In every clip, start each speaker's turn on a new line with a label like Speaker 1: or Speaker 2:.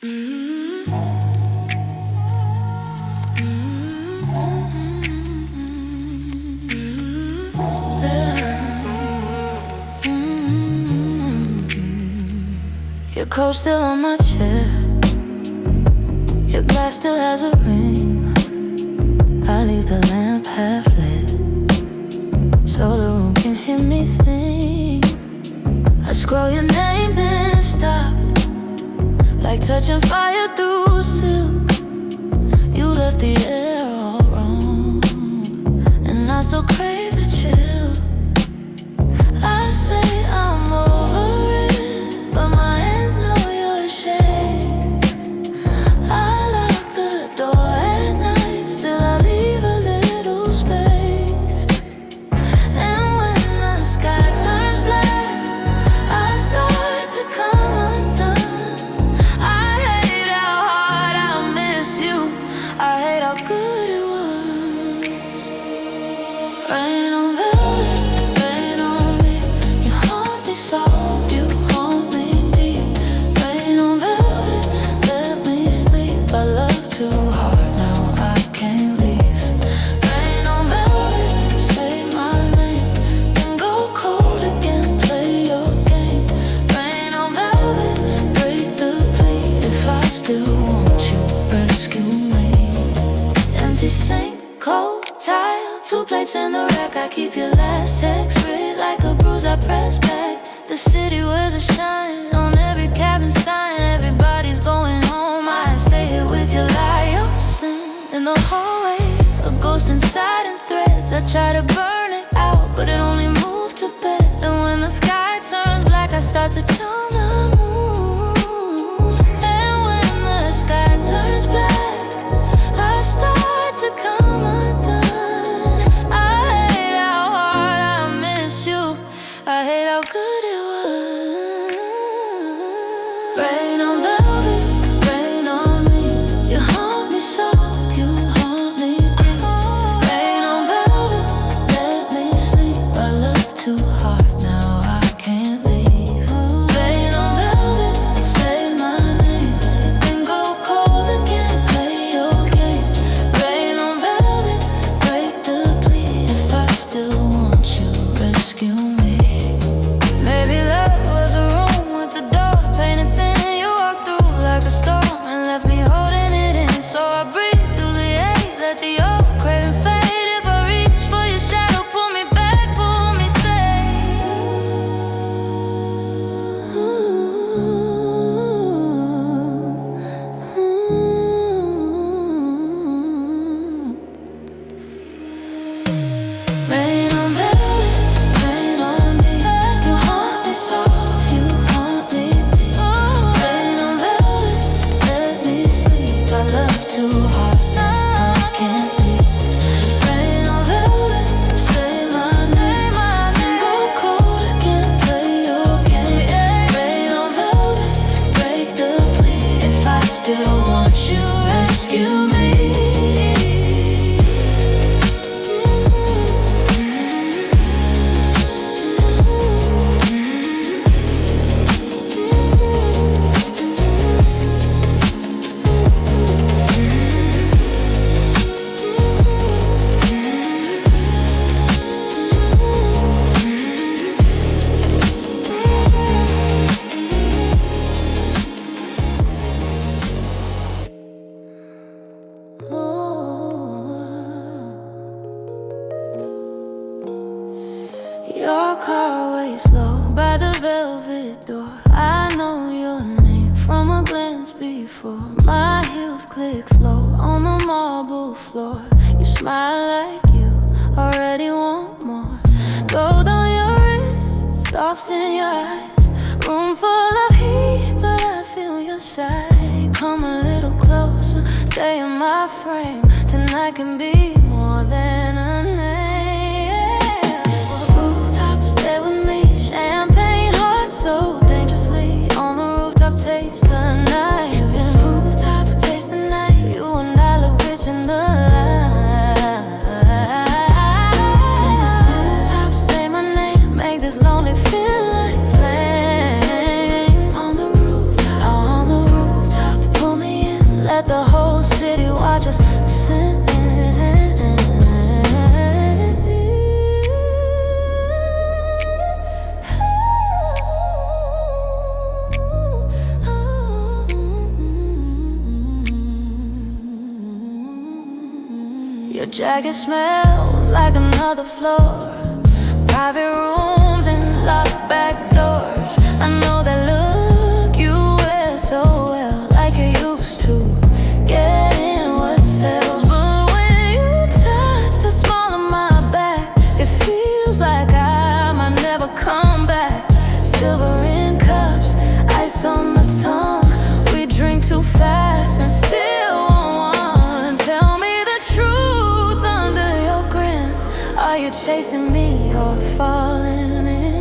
Speaker 1: Your coat still on my chair. Your glass still has a ring. I leave the lamp half lit so the room can hear me think. I scroll your name then stop, like touching fire through silk. You left the air all wrong, and I still crave the chill. I say I'm over it, but my hands know you're ashamed. I lock the door at night, still I leave a little space. And when the sky turns black, I start to come undone. I hate how hard I miss you, I hate how good it was. Rain on velvet, rain on me. You haunt me soft, you haunt me deep. Rain on velvet, let me sleep. I love too hard, now I can't leave. Rain on velvet, say my name, then go cold again, play your game. Rain on velvet, break the plea. If I still want you, rescue me. Empty sink, cold tile, 2 plates in the rack. I keep your last text writ like a bruise I press back. The city wears a shine on every cabin sign. Everybody's going home, I stay here with your lie. You're sin in the hallway, a ghost inside in threads. I try to burn it out, but it only moved to bed. And when the sky turns black, I start to tune the moon. And when the sky turns black, I start to come undone. I hate how hard I miss you, I hate how good it was. Rain on velvet, rain on me. You haunt me soft, you haunt me deep. Rain on velvet, let me sleep. I love too hard, now I can't leave. Rain on velvet, say my name, then go cold again, play your game. Rain on velvet, break the plea. If I still want you, rescue me. Maybe that was a room with the door painted thin. You walked through like a storm and left me holding it in. So I breathe through the air, let the old craving fade. If I reach for your shadow, pull me back, pull me safe. Rain on velvet, rain on me. You haunt me soft, you haunt me deep. Rain on velvet, let me sleep. I love too hard, now I can't leave. Rain on velvet, say my name, then go cold again, play your game. Rain on velvet, break the plea. If I still want you, rescue me. Your car waits low by the velvet door. I know your name from a glance before. My heels click slow on the marble floor. You smile like you already want more. Gold on your wrist, soft in your eyes. Room full of heat, but I feel your side. Come a little closer, stay in my frame. Tonight can be more than a name. Stay with me, champagne heart so dangerously. On the rooftop, taste the night. You can rooftop, taste the night. You and I look rich in the light. Rooftop, say my name, make this lonely feel like flame. On the rooftop, let the whole city watch us sin. Your jacket smells like another floor, private rooms and locked back doors. I know that look you wear so well, like you used to. Get in what sells, but when you touch the small of my back, it feels like I might never come back. Silver in cups, ice on my tongue. We drink too fast and still won't want. Tell me the truth under your grin. Are you chasing me or falling in?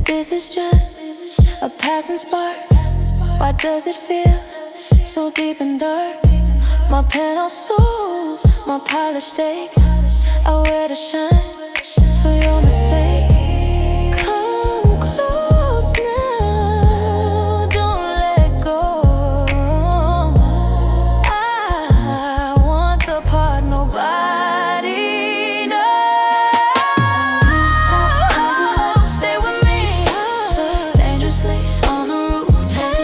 Speaker 1: This is just a passing spark. Why does it feel so deep and dark? My penthouse soul, my polished steak, I wear to shine for your mistake. Come close now, don't let go. I want the part nobody knows. Stay with me on the rooftop,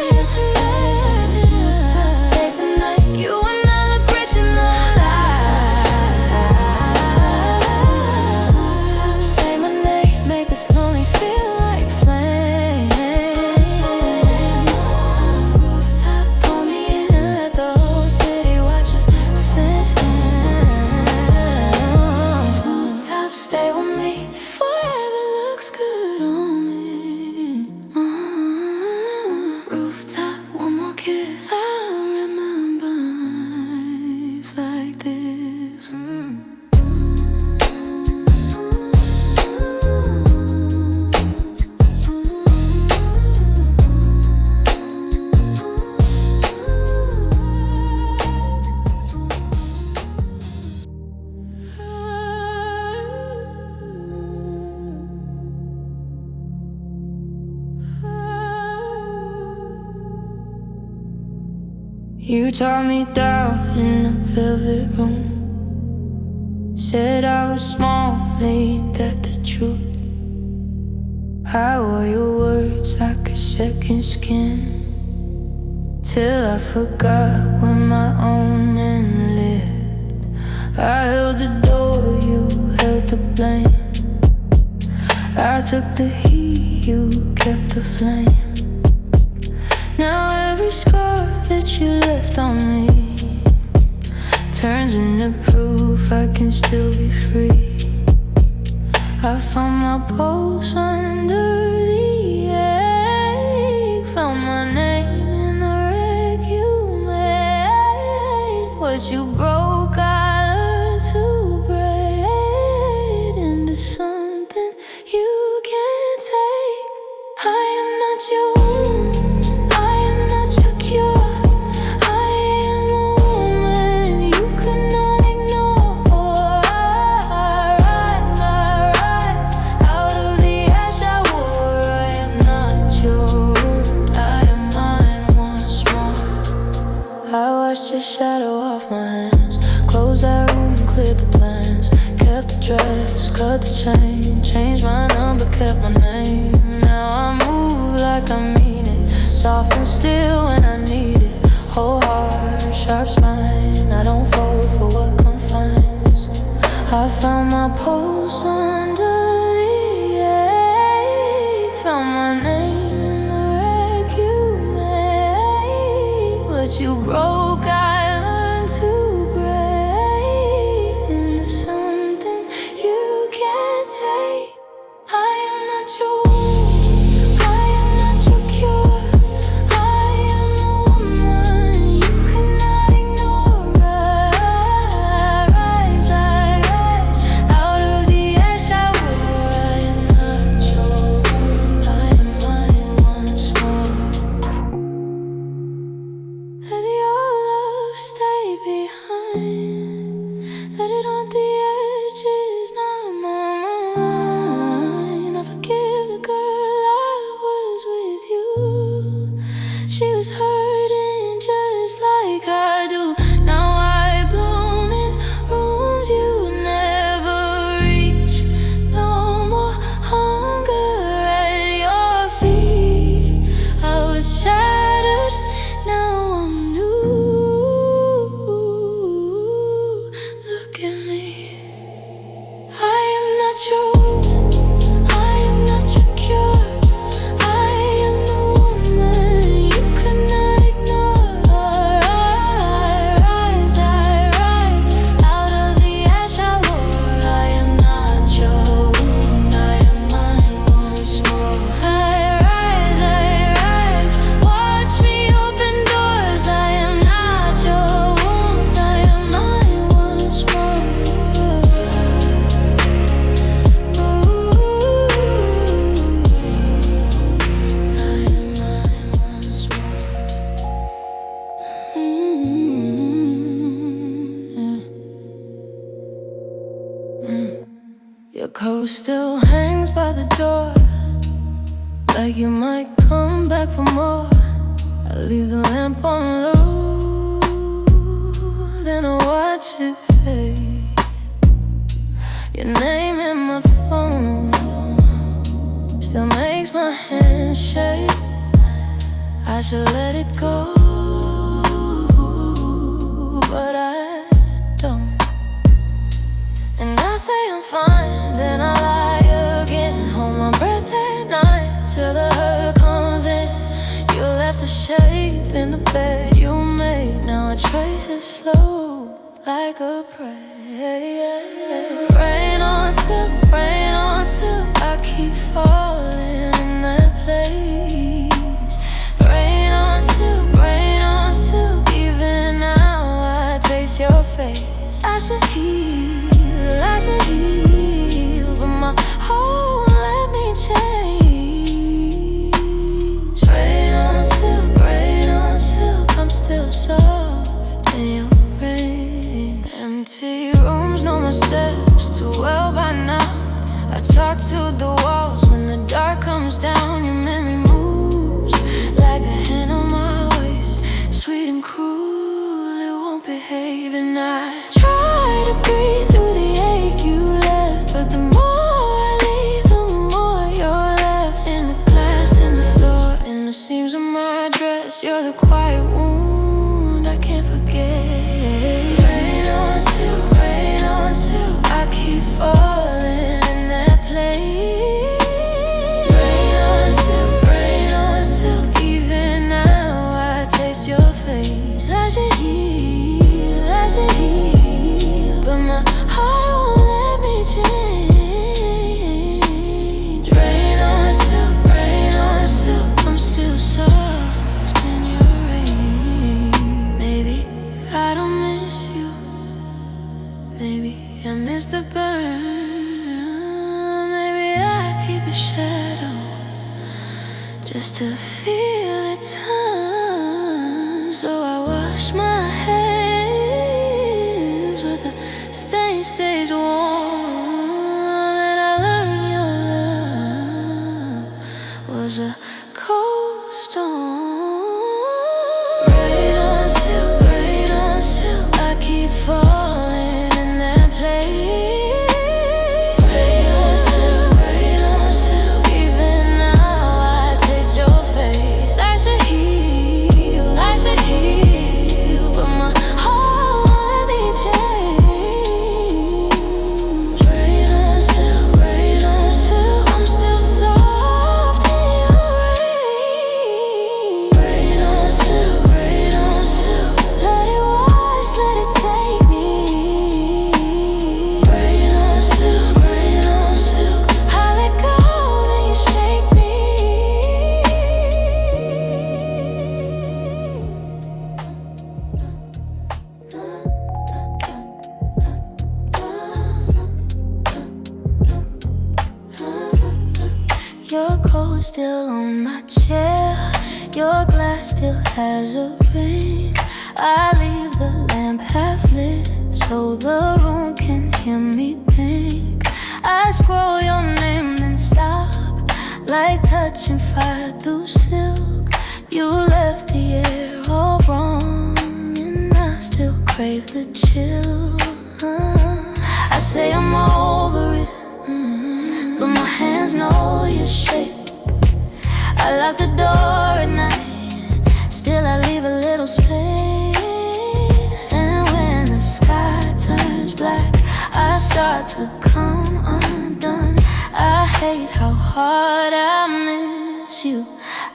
Speaker 1: taste the night. You and I look rich in the light. Say my name, make this lonely feel like flame. Rooftop, pull me in and let the whole city watch us sing. Rooftop, stay with me. Forever looks good on me. Rooftop, one more kiss. I'll remember nights like this. You tore me down in a velvet room, said I was small, made that the truth. How were your words like a second skin, till I forgot where my own end lived. I held the door, you held the blame. I took the heat, you kept the flame. Now every scar that you left on me turns into proof I can still be free. I found my pulse under the egg, found my name in the wreck you made. What you broke, I learned to braid into something you can't take. I am not your wound, the shadow off my hands, closed that room and cleared the plans. Kept the dress, cut the chain, changed my number, kept my name. Now I move like I mean it, soft and still when I need it. Whole heart, sharp spine, I don't fall for what confines. I found my pulse under the egg, found my name in the wreck you made. What you broke, I learned to break into something you can't take. I am not your wound, I am not your cure. I am the woman you cannot ignore. hurting just like I do. Now I bloom in rooms you never reach. No more hunger at your feet. I was shattered, now I'm new. Look at me. I am not your wound, I am not your cure. I am the woman you could not ignore. I rise out of the ash I wore. I am not your wound, I am mine once more. I rise, watch me open doors. I am not your wound, I am mine once more. Your coat still hangs by the door, like you might come back for more. I leave the lamp on low, then I watch it fade. Your name in my phone still makes my hands shake. I should let it go, but I don't. And I say I'm fine, then I lie again. Hold my breath at night till the hurt comes in. You left a shape in the bed you made. Now I trace it slow like a prayer. Rain on silk, I keep falling in that place. Rain on silk, even now I taste your face. I should heal, but my heart won't let me change. Rain on silk, I'm still soft in your rain. Empty rooms, no more steps, too well by now. I talk to the walls when the dark comes down. Your memory moves like a hand on my waist, sweet and cruel, it won't behave. And I try to breathe through the ache you left, but the more I leave, the more you're left. In the glass, in the floor, in the seams of my dress, you're the quiet wound I can't forget. Rain on silk, I keep falling in that place. Rain on silk, even now I taste your face. I should heal, but my heart won't let me change. Rain on silk, I'm still soft in your rain. Maybe I don't miss you, maybe I miss the burn. Maybe I keep a shadow just to feel it turn. So I wash my hands, but the stain stays warm. And I learned your love was a cold storm. Rain on silk, I keep falling in that place. Rain on silk, even now I taste your face. I should heal, but my heart won't let me change. Rain on silk, I'm still soft in your rain. Rain on silk, let it wash, let it take me. Rain on silk, I let go, then you shake me. Your coat still on my chair, your glass still has a ring. I leave the lamp half lit so the room can hear me think. I scroll your name then stop, like touching fire through silk. You left the air all wrong, and I still crave the chill. I say I'm over it, but my hands know your shape. I lock the door at night, still I leave a little space. And when the sky turns black, I start to come undone. I hate how hard I miss you.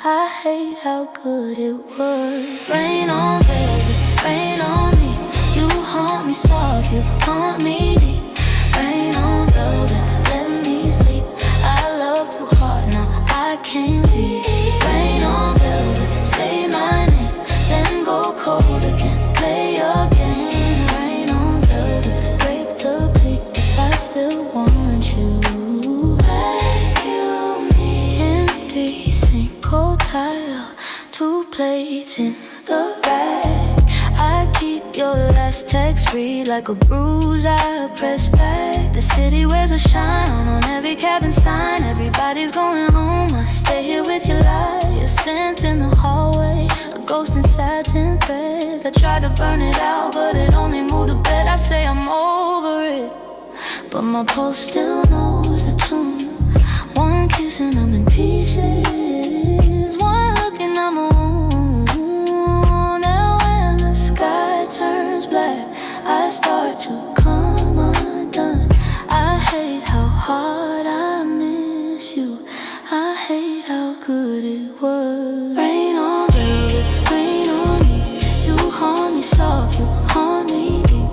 Speaker 1: I hate how good it was. Rain on velvet, rain on me. You haunt me soft, you haunt me deep. Rain on velvet, let me sleep. I love too hard, now I can't leave. Rain on velvet, say my name, then go cold again, play your game. Rain on velvet, break the bleak if I still want you. Rescue me. Empty sink, cold tile, 2 plates in the rack. I keep your last text read like a bruise I press back. The city wears a shine on every cabin sign. Everybody's going home, I stay here with your light. Your scent in the hallway, a ghost in satin threads. I tried to burn it out, but it only moved to bed. I say I'm over it, but my pulse still knows the tune. One kiss and I'm in pieces, one look and I'm a wound. Now when the sky turns black, I start to come undone. I hate how hard I miss you. I hate how good it was. Rain on velvet, rain on me. You haunt me soft, you haunt me deep.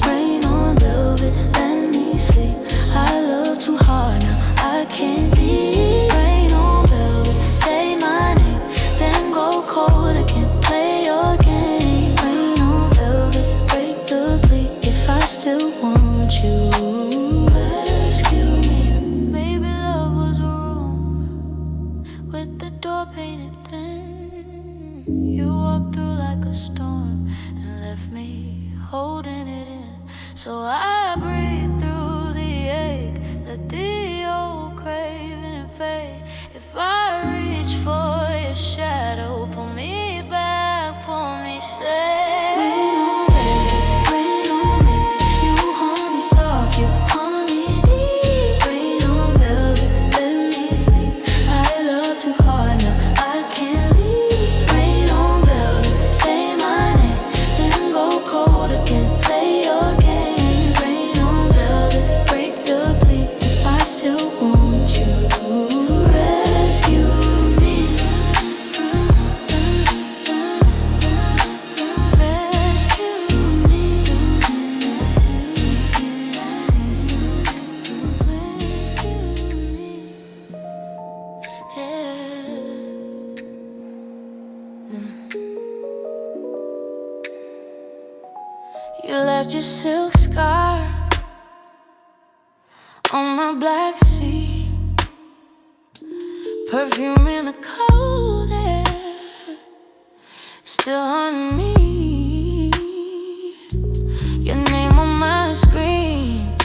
Speaker 1: Rain on velvet, let me sleep. I love too hard, now I can't leave. Rain on velvet, say my name, then go cold again, play your game. Rain on velvet, break the bleak if I still want you. Rescue me. Maybe love was a room with the door painted thin. You walked through like a storm and left me holding it in. So I breathe through the ache, let the old craving fade. If I reach for your shadow, pull me back, pull me safe. Rain on velvet, rain on me. You haunt me soft, you haunt me deep. Rain on velvet, let me sleep. I love too hard, now I can't leave. Rain on velvet, say my name, then go cold again, play your game. Rain on velvet, break the bleak if I still want you. Rescue me. Rescue me. Rescue me. Yeah. You left your silk scarf on my black seat, perfume in the cold air, still on me. Your name on my screen,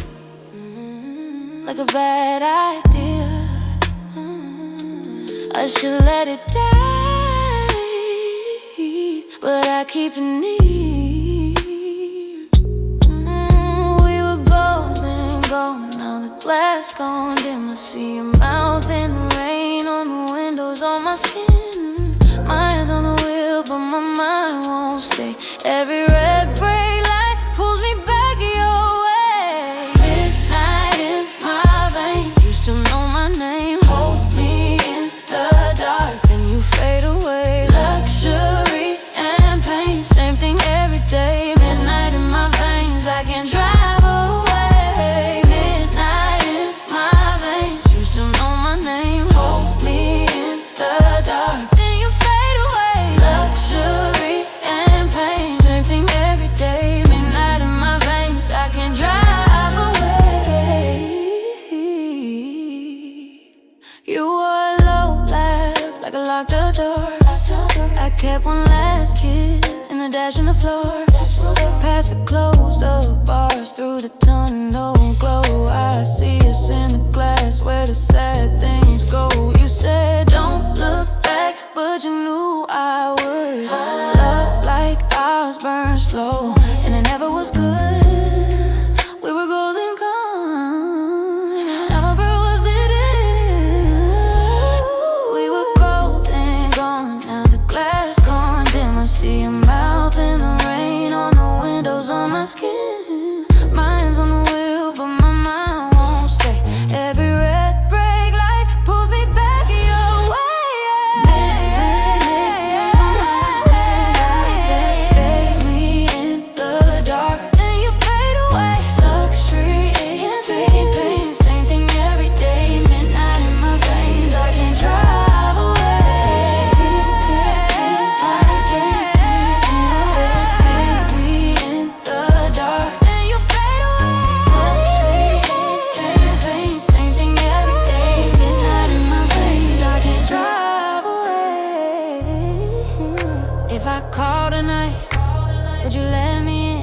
Speaker 1: like a bad idea. I should let it die, but I keep it near. We were golden, gold, now the glass gone dim. I see your mouth in the rain on the windows on my skin. My hands on the wheel, but my mind won't stay. Every red brake light pulls me back your way. Midnight in my veins, you still know my name. Hold me in the dark, then you fade away. Luxury and pain, same thing every day. Midnight in my veins, I can't drive away. Midnight in my veins, you still know my name. Hold me in the dark, then you fade away. Luxury and pain, same thing every day. Midnight in my veins, I can't drive away. You were a low laugh, like I locked the door. I kept one last kiss in the dash on the floor. Past the closed up bars, through the tunnel glow. I see us in the glass where the sad things go. You said don't look back, but you knew I would. Love like ours burned slow, and it never was good. We were golden gone, now my bird was lit in it. We were golden gone, now the glass gone dim. I see your mouth in the rain on the windows on my skin. Mine's on the wheel, but my mind won't stay. Every red brake light pulls me back your way. Take me in the dark, then you fade away. Luxury and pain, same thing every day. Midnight in my veins, I can't drive away. Take me in the dark, then you fade away. Luxury and pain, same thing every day. Midnight in my veins, I can't drive away. If I call tonight, would you let me in,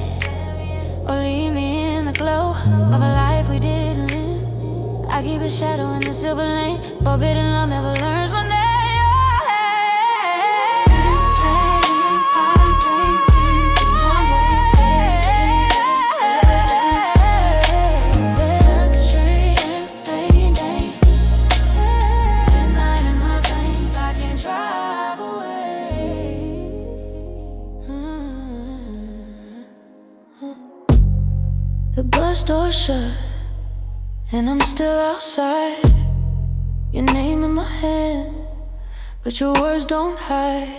Speaker 1: or leave me in the glow of a life we didn't live? I keep a shadow in the silver lane. Forbidden love never learns my name. Luxury and rainy days, midnight in my veins, I can't drive away. The bus door shut, and I'm still outside. Your name in my hand, but your words don't hide.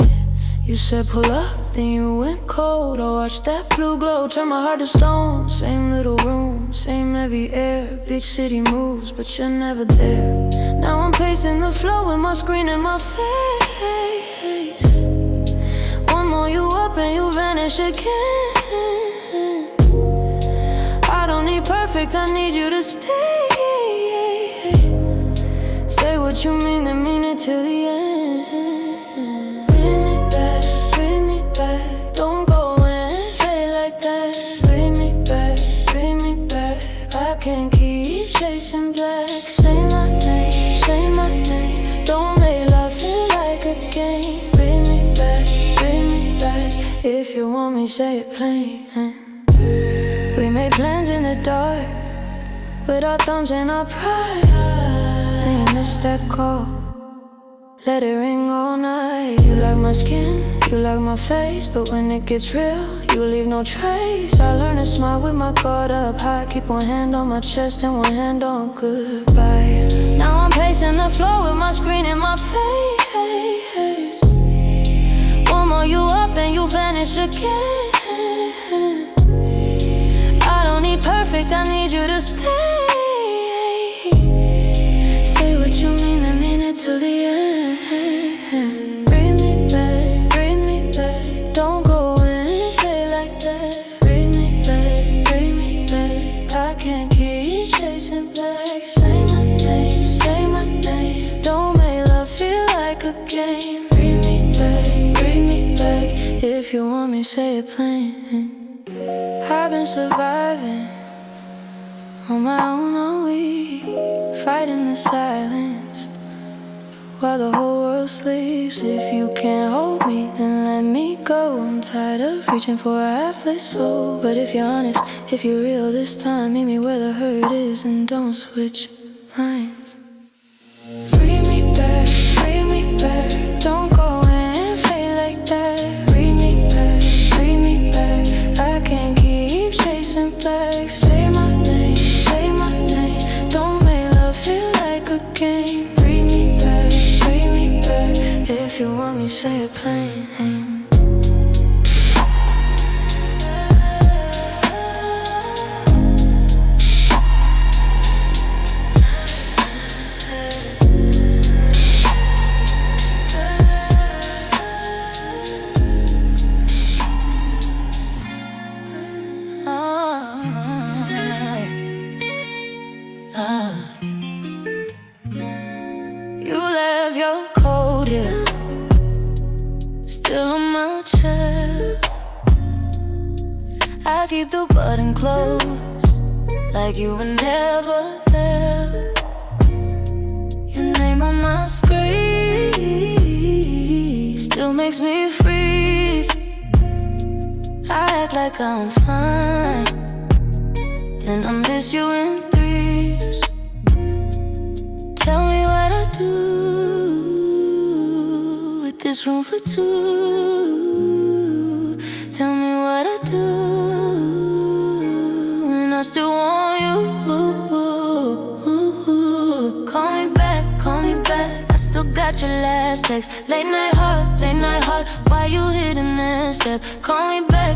Speaker 1: You said pull up, then you went cold. I watched that blue glow turn my heart to stone. Same little room, same heavy air. Big city moves, but you're never there. Now I'm pacing the floor with my screen in my face. One more you up and you vanish again. I don't need perfect, I need you to stay. Say what you mean, then mean it till the end. Bring me back, don't go and fade like that. Bring me back, I can't keep chasing black. Say my name, don't make love feel like a game. Bring me back, if you want me, say it plain. We made plans in the dark, with our thumbs in our pride. And you missed that call, let it ring all night. You like my skin, you like my face, but when it gets real, you leave no trace. I learned to smile with my guard up high. Keep one hand on my chest and one hand on goodbye. Now I'm pacing the floor with my screen in my face. One more you up and you vanish again. I don't need perfect, I need you to stay. Say what you mean, then mean it till the end. Bring me back, don't go and fade like that. Bring me back, I can't keep chasing black. Say my name, don't make love feel like a game. Bring me back, if you want me, say it plain. I've been surviving on my own all week, fighting the silence while the whole world sleeps. If you can't hold me, then let me go. I'm tired of reaching for a half-lit soul. But if you're honest, if you're real this time, meet me where the hurt is and don't switch lines. Bring me back, don't go and fade like that. Bring me back, I can't keep chasing black. Say my name, don't make love feel like a game. Bring me back, if you want me, say it plain. You left your coat here, still on my chair. I keep the button closed, like you were never there. Your name on my screen, still makes me freeze. I act like I'm fine, and I miss you in threes. Tell me what I do with this room for two. Tell me what I do when I still want you. Call me back, call me back. I still got your last text. Late night heart, why you hitting that step? Call me back,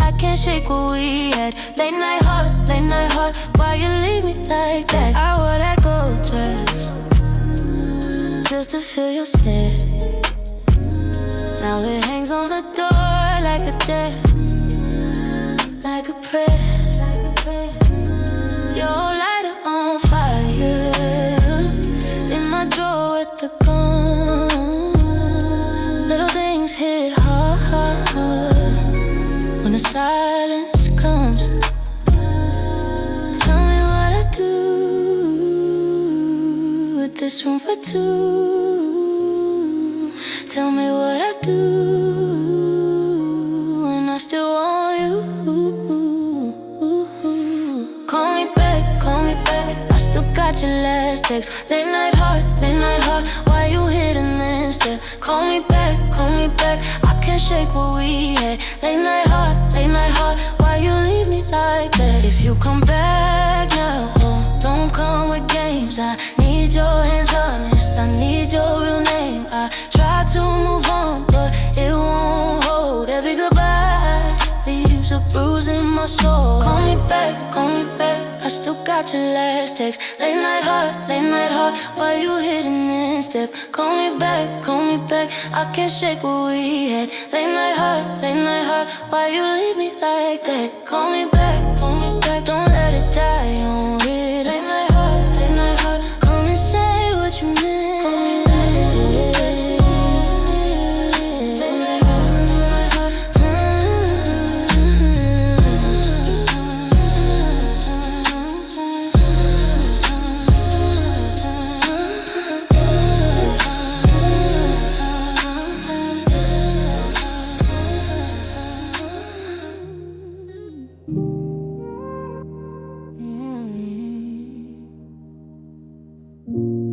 Speaker 1: I can't shake what we had. Late night heart, why you leave me like that? I wore that gold dress just to feel your stare. Now it hangs on the door like a debt, like a prayer. Your lighter on fire in my drawer with the gun. Little things hit hard when the silence comes. Tell me what I do with this room for two. Tell me what I do when I still want you. Call me back, I still got your last text. Late night heart, why you hitting this step? Call me back, I can't shake what we had. Late night heart, why you leave me like that? If you come back now, don't come with games. I need your hands honest, I need your real name. I try to move on, but it won't hold. Every goodbye leaves a bruise in my soul. Call me back, I still got your last text. Late night heart, why you hitting this step? Call me back, I can't shake what we had. Late night heart, why you leave me like that? Call me back, don't let it die on red. Late night heart, come and say what you meant.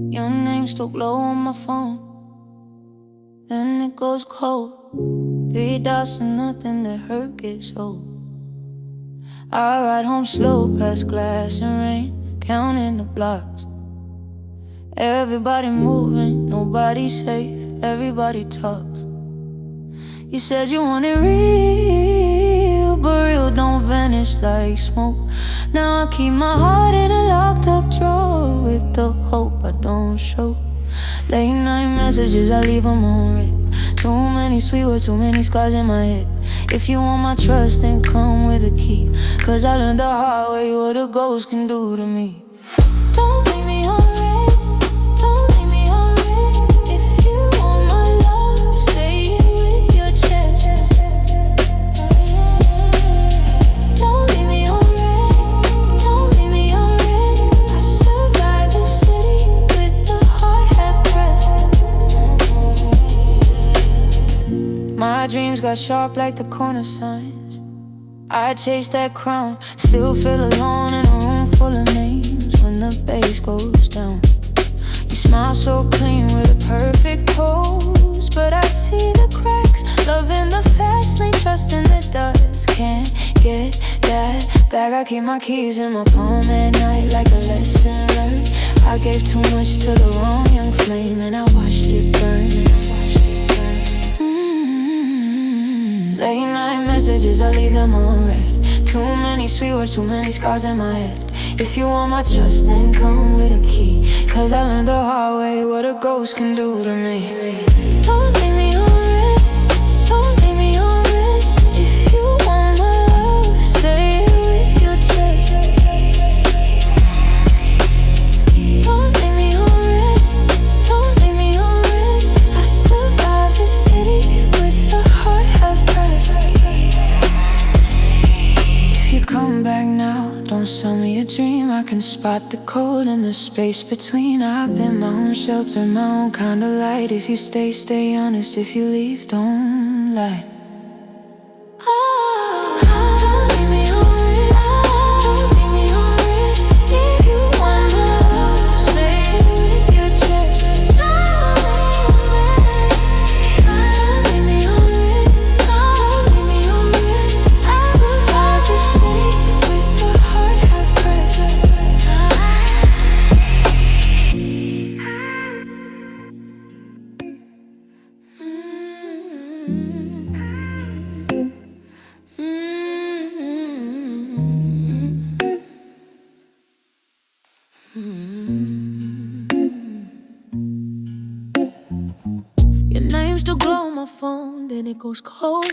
Speaker 1: Your name still glow on my phone, then it goes cold. 3 dots and nothing, that hurt gets old. I ride home slow past glass and rain, counting the blocks. Everybody moving, nobody safe, everybody talks. You said you wanted real, but real don't vanish like smoke. Now I keep my heart in a locked up drawer with the hope I don't show. Late night messages, I leave them on red. Too many sweet words, too many scars in my head. If you want my trust, then come with a key, 'cause I learned the hard way what a ghost can do to me. Don't leave me on red, don't leave me on red. If you want my love, say it with your chest. Don't leave me on red, don't leave me on red. I survived the city with a heart half pressed. My dreams got sharp like the corner signs. I chase that crown, still feel alone in a room full of names. When the bass goes down, you smile so clean with a perfect pose, but I see the cracks. Love in the fast lane, trust in the dust. Can't get that back. I keep my keys in my palm at night like a lesson learned. I gave too much to the wrong young flame, and I watched it burn. Late night messages, I leave them on red. Too many sweet words, too many scars in my head. If you want my trust, then come with a key, 'cause I learned the hard way what a ghost can do to me. Don't leave me on red, don't leave me on red. If you want my love, say it with your chest. Don't leave me on red, don't leave me on red. I survived the city with a heart half pressed. If you come back now, don't sell me a dream. I can spot the cold in the space between. I've been my own shelter, my own kind of light. If you stay, stay honest. If you leave, don't lie. Don't leave me on red. Don't leave me on red. If you want my love, say it with your chest. Don't leave me on red. Don't leave me on red. I survive the city with the heart half pressed. Your name still glow on my phone, then it goes cold.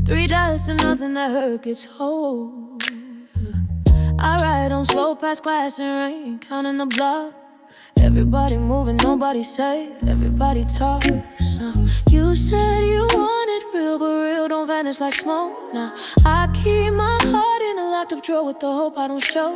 Speaker 1: $3 to nothing, that hurt gets hold. I ride on slow past glass and rain, counting the block. Everybody moving, nobody safe, everybody talks. You said you wanted real, but real don't vanish like smoke. Now I keep my heart in a locked up drawer with the hope I don't show.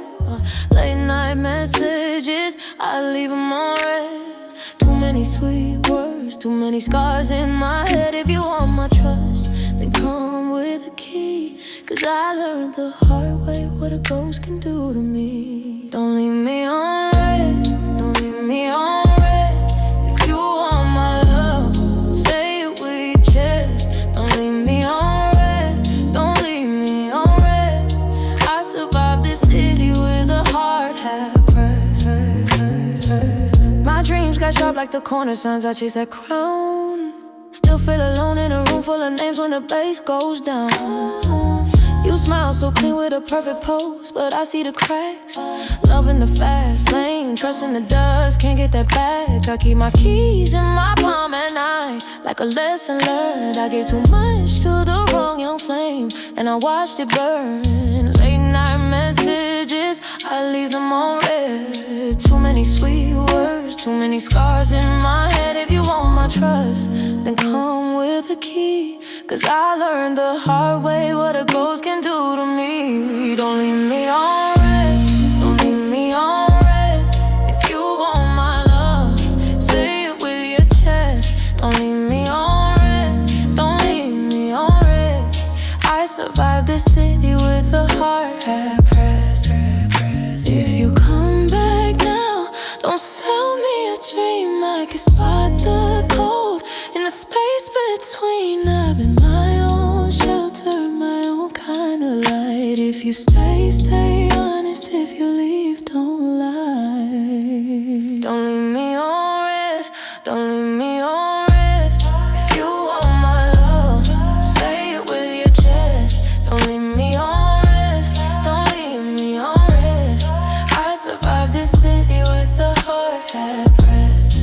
Speaker 1: Late night messages, I leave them on red. Too many sweet words, too many scars in my head. If you want my trust, then come with a key. Cause I learned the hard way what a ghost can do to me. Don't leave me on red, don't leave me on red. If you want my love, say it with your chest. Don't leave me on red, don't leave me on red. I survived this city with a heart half pressed. My dreams got sharp like the corner signs, I chase that crown. Still feel alone in a room full of names when the bass goes down. You smile so clean with a perfect pose, but I see the cracks. Loving the fast lane, trusting the dust, can't get that back. I keep my keys in my palm at night, like a lesson learned. I gave too much to the wrong young flame, and I watched it burn. Late night messages, I leave them on red. Too many sweet words, too many scars in my head. If you want my trust, then come with a key. Cause I learned the hard way what a ghost can do to me. Don't leave me on red, don't leave me on red. If you want my love, say it with your chest. Don't leave me on red, don't leave me on red. I survived this city with a heart half pressed. If you come back now, don't sell me a dream. I can spot the cold in the space between. I've been my own shelter, my own kind of light. If you stay, stay honest. If you leave, don't lie. Don't leave me on red, don't leave me on red. If you want my love, say it with your chest. Don't leave me on red, don't leave me on red. I survived this city with a heart half pressed.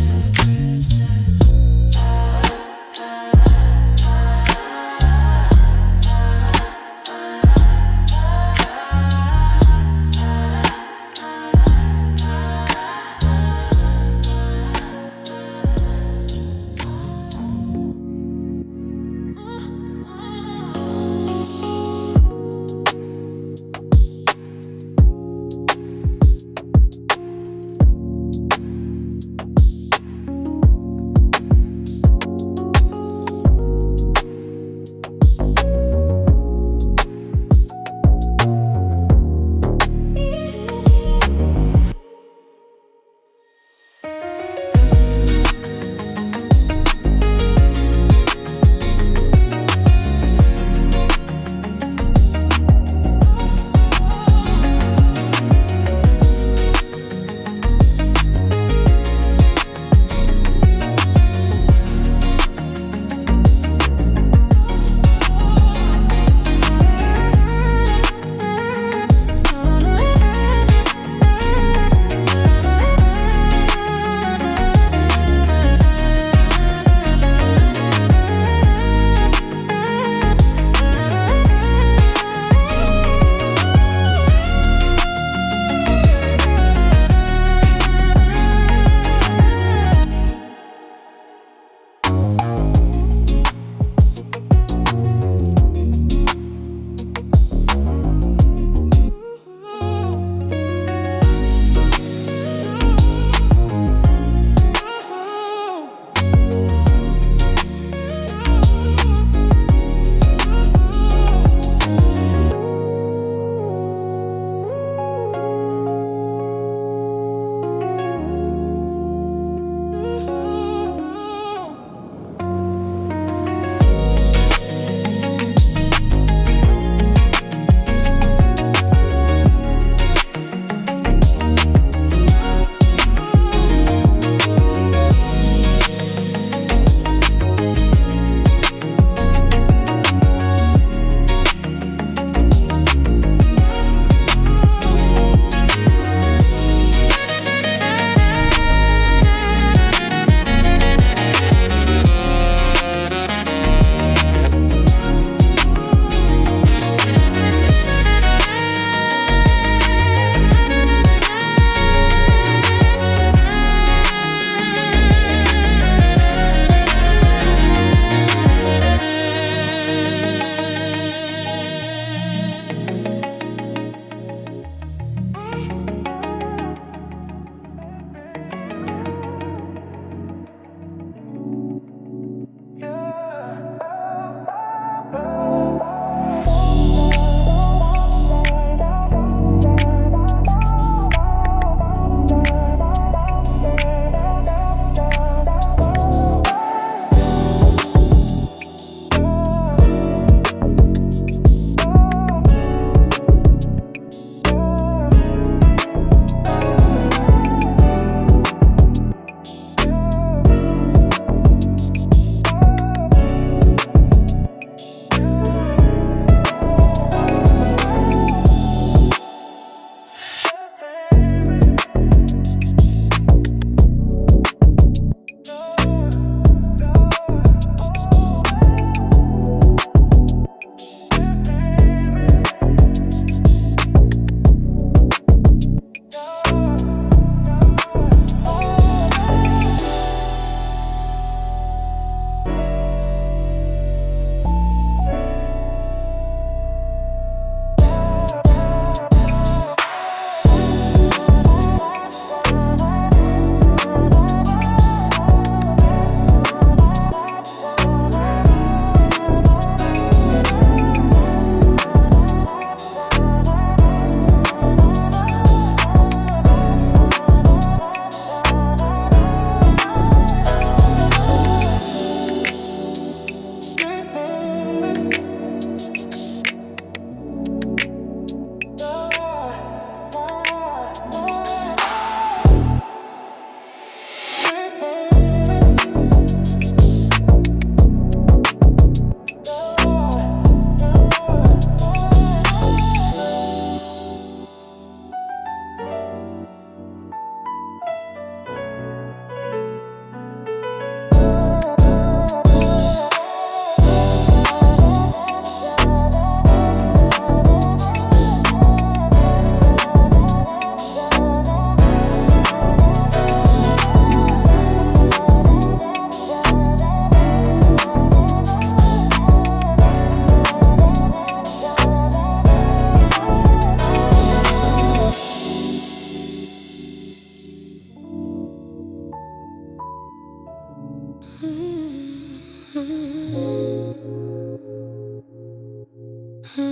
Speaker 1: You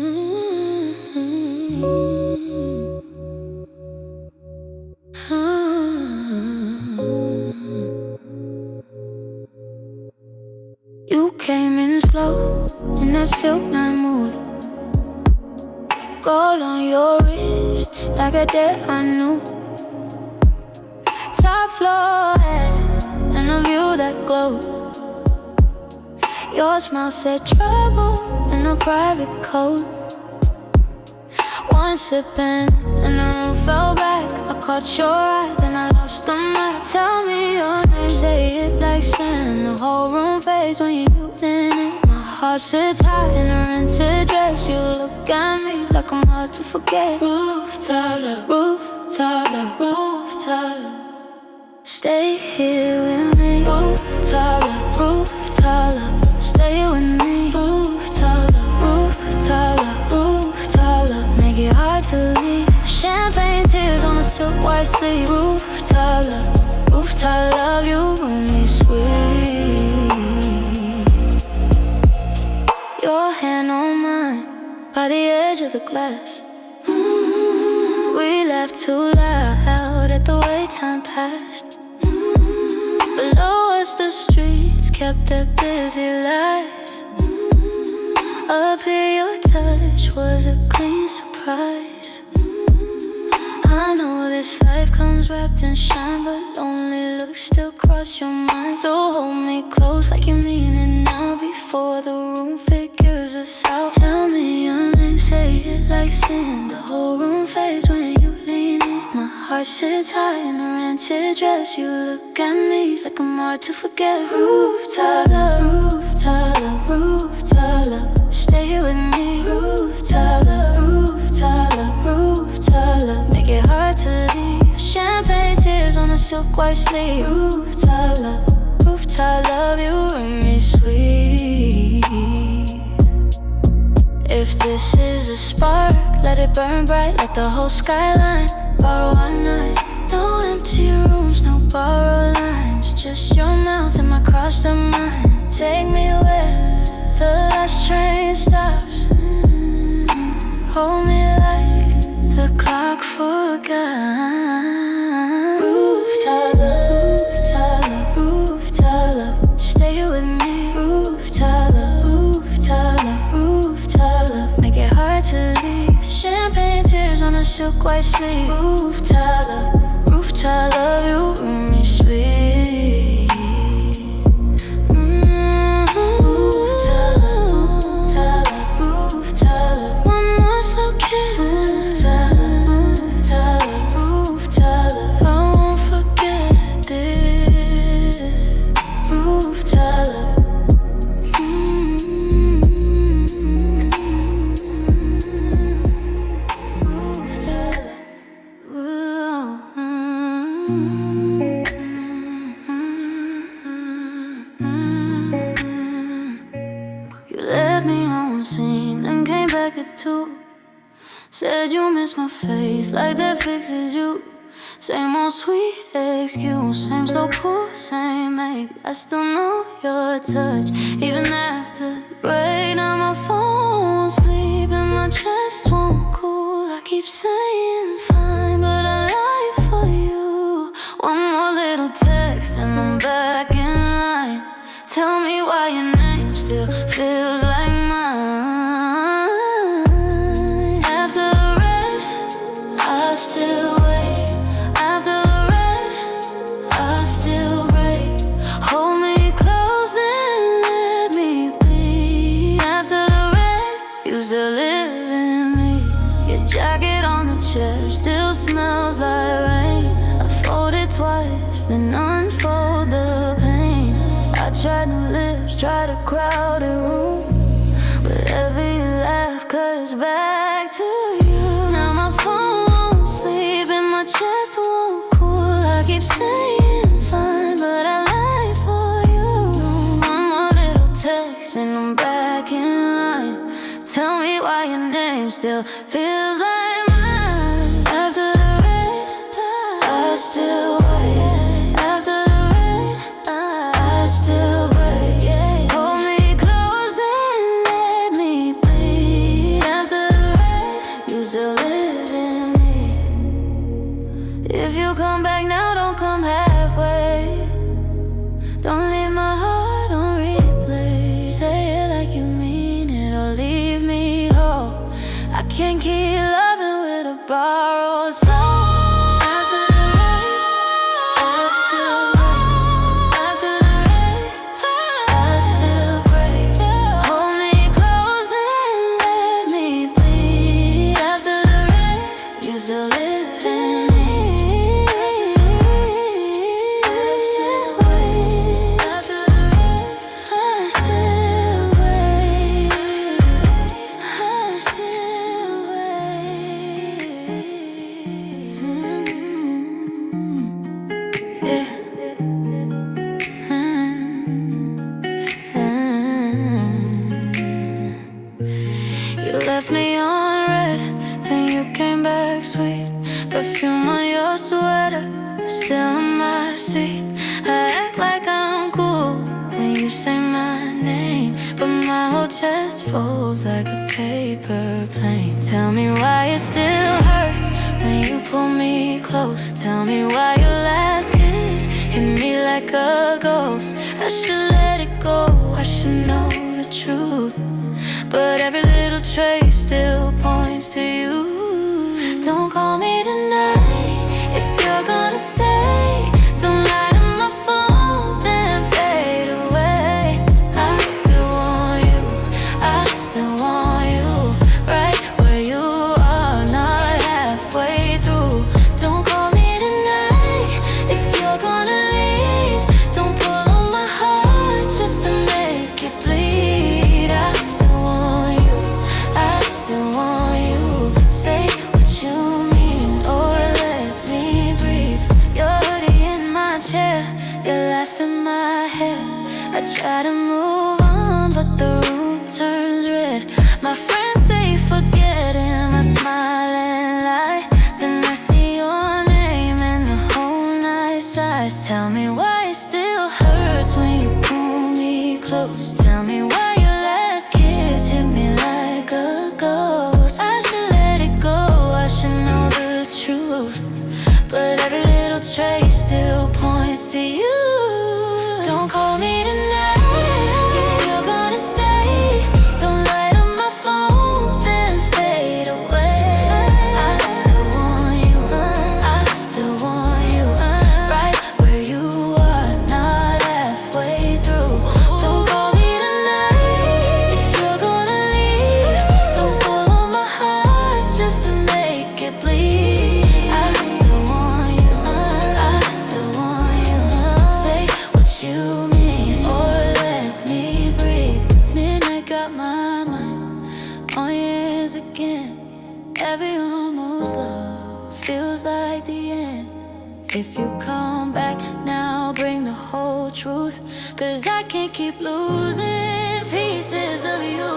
Speaker 1: came in slow in that silk night mood, gold on your wrist like a day I knew. Top floor and a view that glowed. Your smile said trouble in a private code. One sipping and the room fell back. I caught your eye, then I lost the map. Tell me your name, say it like sin. The whole room fades when you in it. My heart sits high in a rented dress. You look at me like I'm hard to forget. Rooftop love, rooftop love, rooftop love. Stay here with me. Rooftop love, rooftop love. Stay with me. Rooftop love, rooftop love, rooftop love. Make it hard to leave. Champagne tears on a silk white sleeve. Rooftop love, rooftop love. You bring me sweet. Your hand on mine by the edge of the glass. We laughed too loud at the way time passed. Below us the streets kept their busy lives. Up here your touch was a clean surprise. I know this life comes wrapped in shine, but lonely looks still cross your mind. So hold me close like you mean it now, before the room figures us out. Tell me your name, say it like sin. The whole room fades when you lean in. My heart sits high in a rented dress. You look at me like I'm hard to forget. Rooftop love, rooftop love, rooftop love. Stay with me. Rooftop love, rooftop love, rooftop love. Make it hard to leave. Champagne tears on a silk white sleeve. Rooftop love, rooftop love. You bring me sweet. If this is a spark, let it burn bright like the whole skyline. Borrow one night. No empty rooms, no borrowed lines. Just your mouth and my cross of mine. Take me where the last train stops. Hold me like the clock forgot. Rooftop love, rooftop love, rooftop love. Stay with me. Rooftop love, rooftop love, rooftop love. Make it hard to leave. Champagne tears on a silk white sleeve. Rooftop love, rooftop love. You bring me sweet. Said you miss my face, like that fixes you. Same old sweet excuse, same slow pull, same make. I still know your touch, even after the rain. On my phone won't sleep and my chest won't cool. I keep saying fine, but I lie for you. One more little text and I'm back in line. Tell me why your name still feels like mine. I still wait. After the rain, I still break. Hold me close, then let me bleed. After the rain, you still live in me. Your jacket on the chair still smells like rain. I fold it twice, then unfold the pain. I tried new lips, tried a crowded room, but every laugh cuts back to you. Now my phone my chest won't cool. I keep saying fine, but I lie for you. One more little text and I'm back in line. Tell me why your name still feels like mine. After the rain, I still wait. After the rain, I still break. Hold me close and let me bleed. come back now, don't come halfway. Don't leave my heart on replay. Say it like you mean it or leave me whole. I can't keep loving with a borrowed soul. After the rain, I still wait. After the rain, I still pray. Hold me close and let me bleed. After the rain, you still live in me. I still wait. After the rain, I still wait. I still wait. Yeah. You left me on red, then you came back sweet. Perfume on your sweater, still in my seat. I act like I'm cool when you say my name, but my whole chest folds like a paper plane. Tell me why it still hurts when you pull me close. Tell me why your last kiss hit me like a ghost. I should let it go, I should know the truth, but every little trace still points to you. Don't call me tonight if you're gonna stay. Don't light up my phone, then fade away. I still want you, I still want you, right where you are, not halfway through. Don't call me tonight if you're gonna leave. Don't pull on my heart just to make it bleed. I still want you, I still want you. Say what you mean or let me breathe. Your hoodie in my chair, your laugh in my head. I try to move on, but the room turns red. My friends say forget him, I smile and lie. Then I see your name and the whole night sighs. Tell me why it still hurts when you pull me close. Tell me why your last kiss hit me like a ghost. I should let it go, I should know the truth, but every little trace still points to you. Don't call me tonight if you're gonna stay. Don't light up my phone, then fade away. I still want you, I still want you, right where you are, not halfway through. Don't call me tonight if you're gonna leave. Don't pull on my heart just to make it bleed. I still want you, I still want you. Say what you mean or let me breathe. Midnight got my mind on yours again. Every almost love feels like the end. If you come back now, bring the whole truth, 'cause I can't keep losing pieces of you.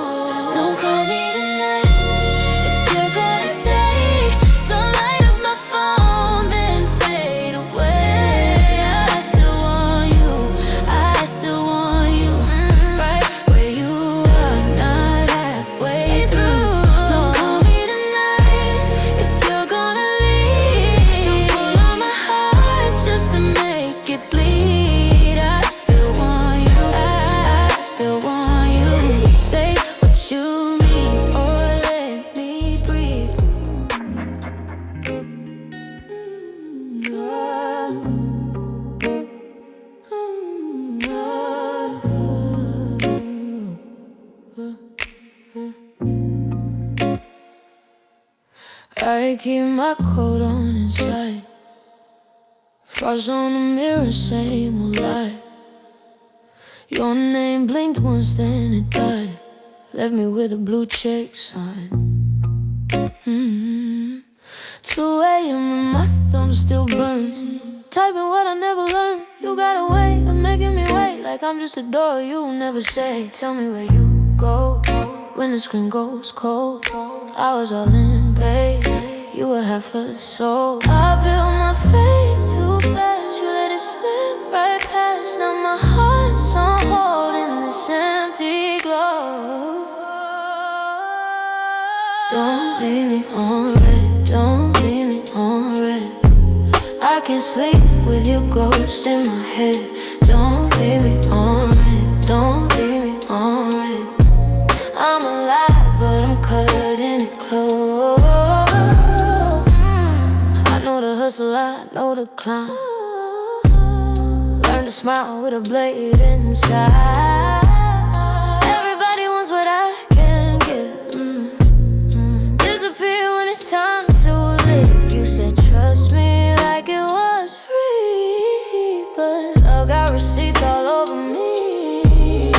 Speaker 1: Don't call me tonight if you're gonna stay. Don't light up my phone, then fade away. I still want you, I still want you, right where you are, not halfway through. Don't call me tonight if you're gonna leave. Don't pull on my heart just to make it bleed. I still want you, I still want you. Say what you mean or let me breathe. I keep my coat on inside. Frost on the mirror, same old lie. Your name blinked once, then it died. Left me with a blue check sign. 2 a.m. and my thumb still burns. Typing what I never learned. You got a way of making me wait, like I'm just a door you never say. Tell me where you go when the screen goes cold. I was all in, babe, you were half a soul. I built my faith too fast, you let it slip right past. Now my heart's on hold in this empty glow. Don't leave me on red, don't leave me on red. I can't sleep with your ghost in my head. Don't leave me on red, don't leave me on red. I'm alive, but I'm cutting it close. I know the hustle, I know the climb. Learn to smile with a blade inside. Everybody wants what I can give. Disappear when it's time to live. You said trust me like it was free, but love got receipts all over me.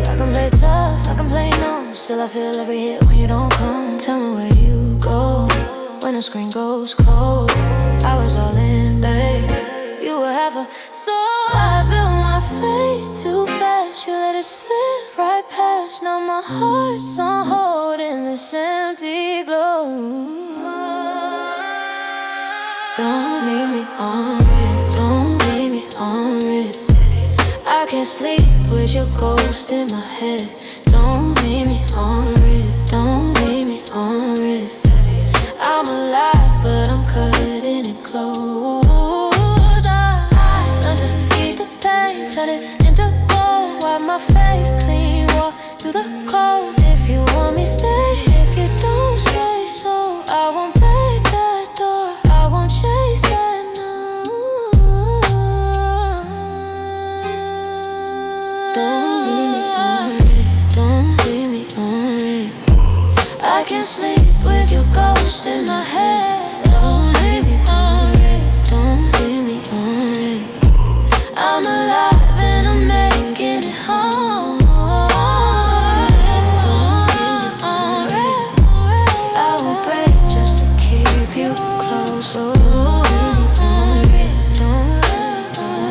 Speaker 1: I can play tough, I can play numb, still I feel every hit when you don't come. Tell me where you go when the screen goes cold. I was all in, babe, you were half a soul. I built my faith too fast, you let it slip right past. Now my heart's on hold in this empty glow. Don't leave me on red, don't leave me on red. I can't sleep with your ghost in my head. Don't leave me on red, don't leave me on red. I'm alive, but I'm cutting it close. I learned to eat the pain, turn it into gold. Wipe my face clean, walk through the cold. If you want me, stay. If you don't, say so. I won't break that door, I won't chase that no. Don't leave me on red, don't leave me on red. I can't sleep with your ghost in my head. Don't leave me on red, don't leave me on red. I'm alive and I'm making it home. Don't leave me on red, I won't break just to keep you close. Don't leave me on red, don't leave me on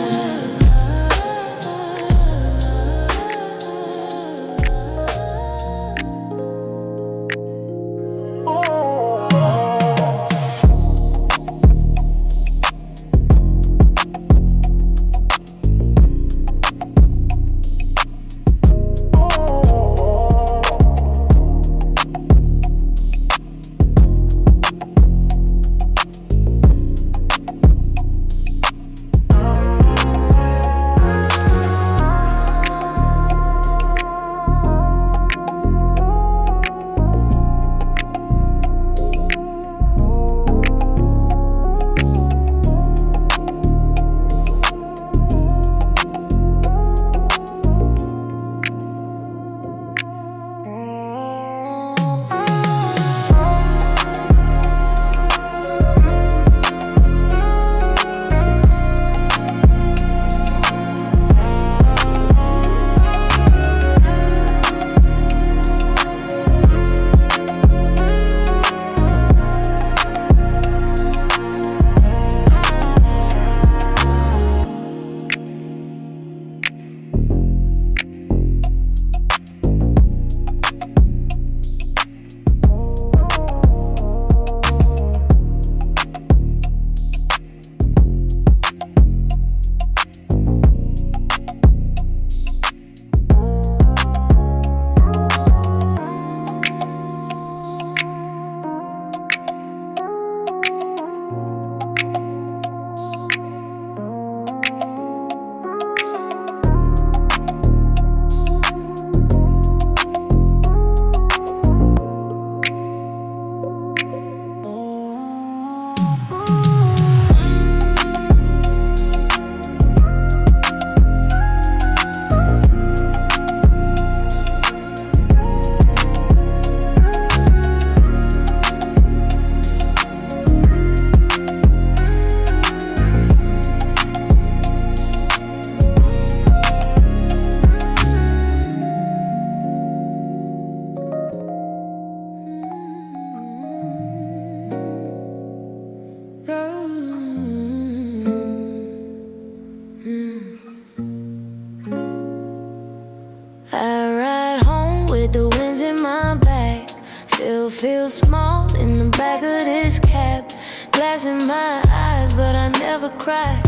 Speaker 1: feel small in the back of this cab. Glass in my eyes, but I never cry.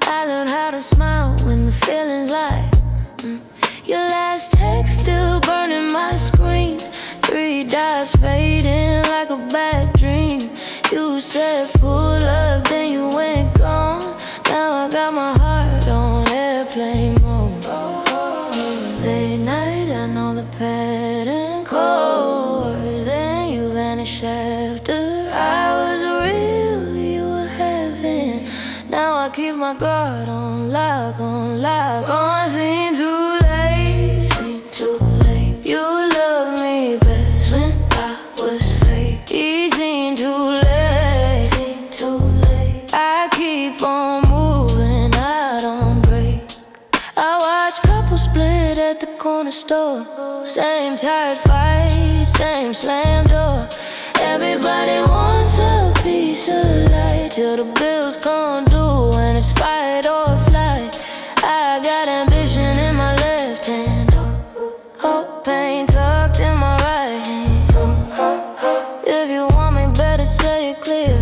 Speaker 1: I learned how to smile when the feeling's light. Your last text still burning my screen. 3 dots fading like a bad dream. You said pull up, then you went my guard on lock, on scene too late, scene too late. You loved me best when I was fake. It seemed too late, seemed too late. I keep on moving, I don't break. I watch couples split at the corner store. Same tired fight, same slam door. Everybody wants a piece of light till the bills come due and it's fight or flight. I got ambition in my left hand, hope pain tucked in my right hand. If you want me, better say it clear,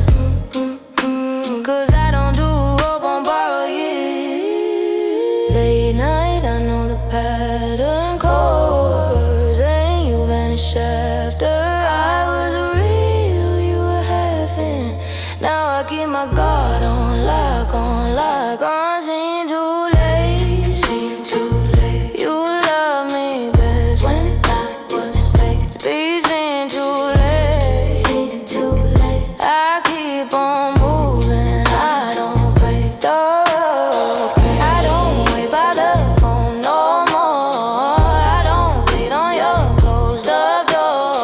Speaker 1: 'cause I don't do hope on borrowed years. Late night, I know the pattern course, and you vanish after I was real, you were half in. Now I keep my guard on lock, on scene too late, scene too late. You love me best when I was fake. Be seen too late, scene too late. I keep on moving, I don't break the break. I don't wait by the phone no more. I don't wait on your closed up door.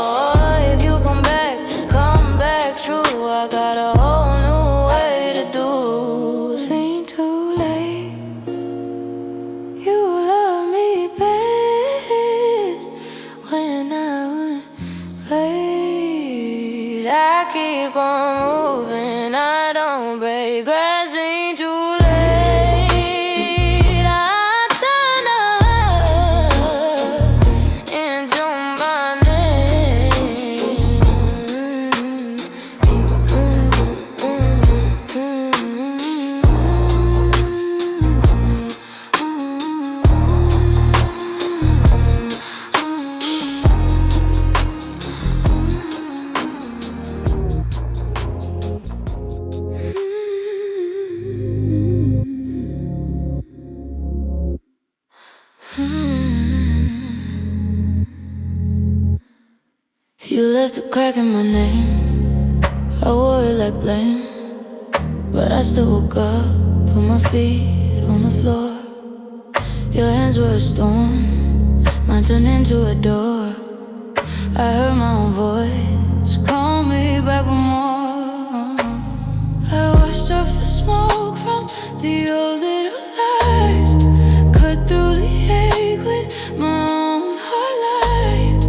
Speaker 1: If you come back true. I got a whole new way to do. Scene too late. You love me best when I was late. I keep on moving, I don't break. Grass ain't too late. I turn up into my name. You left a crack in my name. I wore it like blame, but I still woke up, put my feet on the floor. Your hands were a storm, mine turned into a door. I heard my own voice, call me back for more. I washed off the smoke from the old little lies, cut through the ache with my own heart light.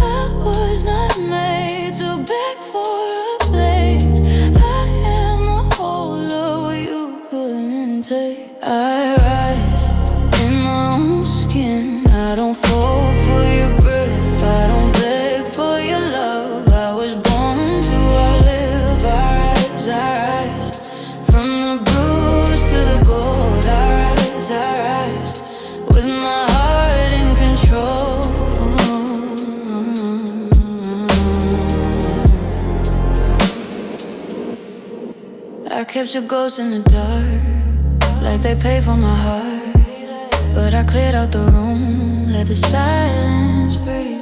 Speaker 1: I was not made to beg for a place. I am the whole of what you couldn't take. I rise in my own skin. I don't fall for your grip, I don't beg for your love. I was born to outlive. I rise from the bruise to the gold. I rise with my heart in control. I kept your ghost in the dark, like they paid for my heart. But I cleared out the room, let the silence breathe.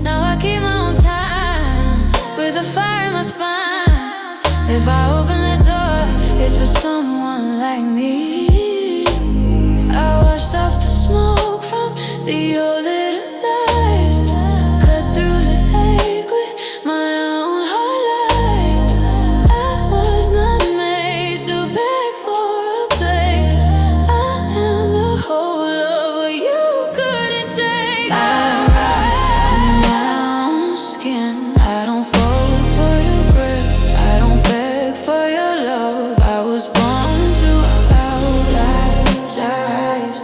Speaker 1: Now I keep my own time, with a fire in my spine. If I open the door, it's for someone like me. I washed off the smoke from the old little lies, cut through the ache with my own heart light. I was not made to beg for a place. I am the whole of what you couldn't take. I rise in my own skin. I don't fall for your grip, I don't beg for your love. I was born to outlive. I rise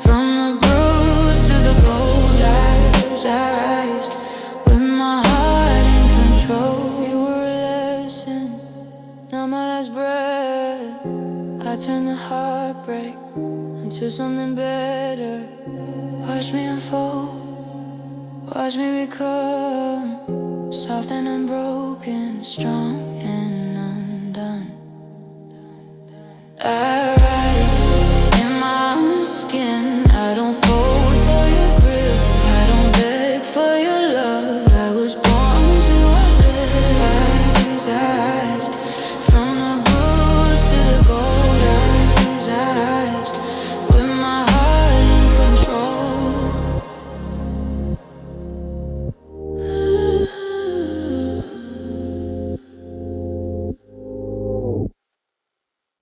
Speaker 1: from the bruise to the gold. I rise with my heart in control. You were a lesson, now my last breath. I turn the heartbreak into something better. Watch me unfold, watch me become soft and unbroken, strong and undone. I rise in my own skin. I don't